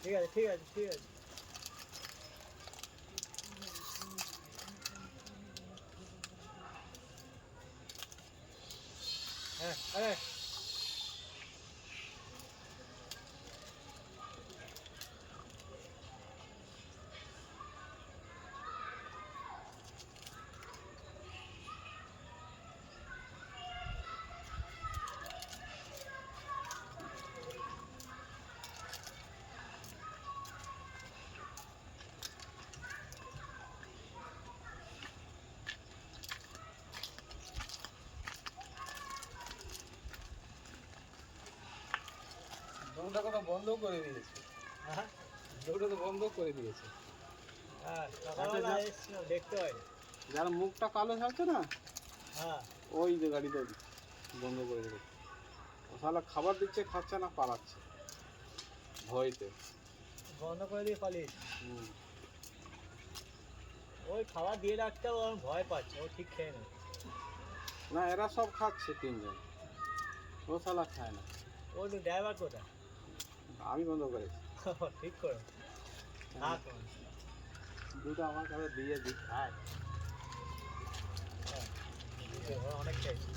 ঠিক আছে ঠিক আছে ঠিক আছে। হ্যাঁ হ্যাঁ। দৌড়টা কথা বন্ধ করে দিয়েছে। হ্যাঁ দৌড়টা তো বন্ধ করে দিয়েছে। হ্যাঁ, সকালবেলা এসেছিলাম দেখতে পাই। যার মুখটা কালো থাকছে না, হ্যাঁ ওই যে গাড়িটা বন্ধ করে রেখেছে। ও শালা খাবার দিচ্ছে, খাচ্ছে না, পালাচ্ছে ভয়তে। বন্ধ করে দিয়ে পালিয়েছি। হুম। ওই খাবার দিয়ে রাখতে ও ভয় পাচ্ছে, ও ঠিক খেয়ে নেবে। না, এরা সব খাচ্ছে তিনজন, ও শালা খায় না। ও তো ড্রাইভার কোথায়? আমি বন্ধ করেছি। ঠিক করে থাক। দুটো আমার কাছে দিয়ে দিই, খায়। হ্যাঁ, অনেক খেয়েছি।